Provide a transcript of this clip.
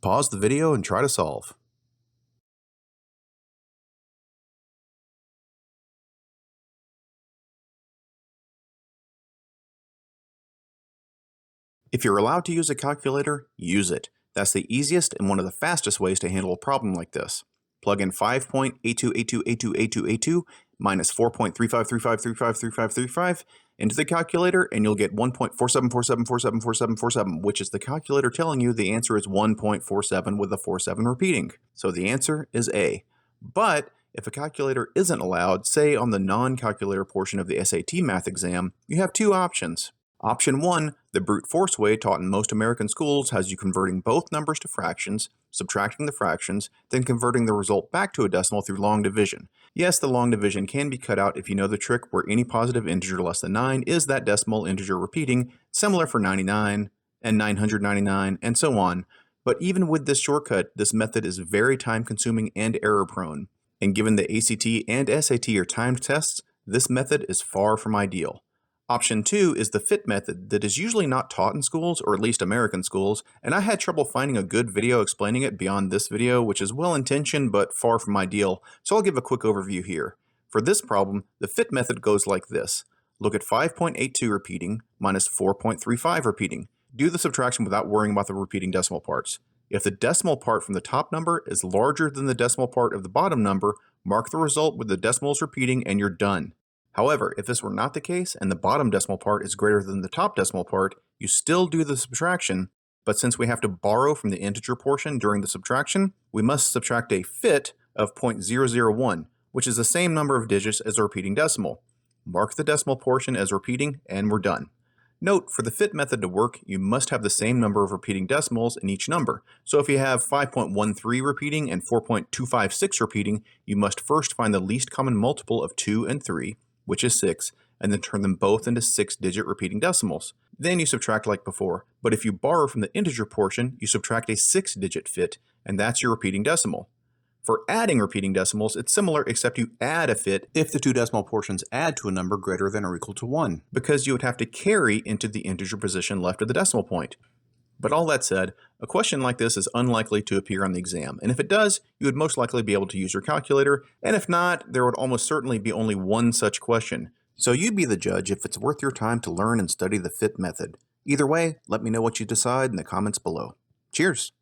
Pause the video and try to solve. If you're allowed to use a calculator, use it. That's the easiest and one of the fastest ways to handle a problem like this. Plug in 5.8282828282 minus 4.3535353535 into the calculator and you'll get 1.4747474747, which is the calculator telling you the answer is 1.47 with the 47 repeating. So the answer is A. But if a calculator isn't allowed, say on the non-calculator portion of the SAT math exam, you have two options. Option 1, the brute force way taught in most American schools, has you converting both numbers to fractions, subtracting the fractions, then converting the result back to a decimal through long division. Yes, the long division can be cut out if you know the trick where any positive integer less than 9 is that decimal integer repeating, similar for 99 and 999 and so on. But even with this shortcut, this method is very time-consuming and error-prone. And given the ACT and SAT are timed tests, this method is far from ideal. Option 2 is the FIT method that is usually not taught in schools, or at least American schools, and I had trouble finding a good video explaining it beyond this video, which is well-intentioned but far from ideal, so I'll give a quick overview here. For this problem, the FIT method goes like this. Look at 5.82 repeating minus 4.35 repeating. Do the subtraction without worrying about the repeating decimal parts. If the decimal part from the top number is larger than the decimal part of the bottom number, mark the result with the decimals repeating and you're done. However, if this were not the case and the bottom decimal part is greater than the top decimal part, you still do the subtraction, but since we have to borrow from the integer portion during the subtraction, we must subtract a FIT of 0.001, which is the same number of digits as the repeating decimal. Mark the decimal portion as repeating, and we're done. Note, for the FIT method to work, you must have the same number of repeating decimals in each number. So if you have 5.13 repeating and 4.256 repeating, you must first find the least common multiple of 2 and 3, which is 6, and then turn them both into 6-digit repeating decimals. Then you subtract like before, but if you borrow from the integer portion, you subtract a 6-digit FIT, and that's your repeating decimal. For adding repeating decimals, it's similar except you add a FIT if the two decimal portions add to a number greater than or equal to 1, because you would have to carry into the integer position left of the decimal point. But all that said, a question like this is unlikely to appear on the exam, and if it does, you would most likely be able to use your calculator, and if not, there would almost certainly be only one such question. So you'd be the judge if it's worth your time to learn and study the FIT method. Either way, let me know what you decide in the comments below. Cheers!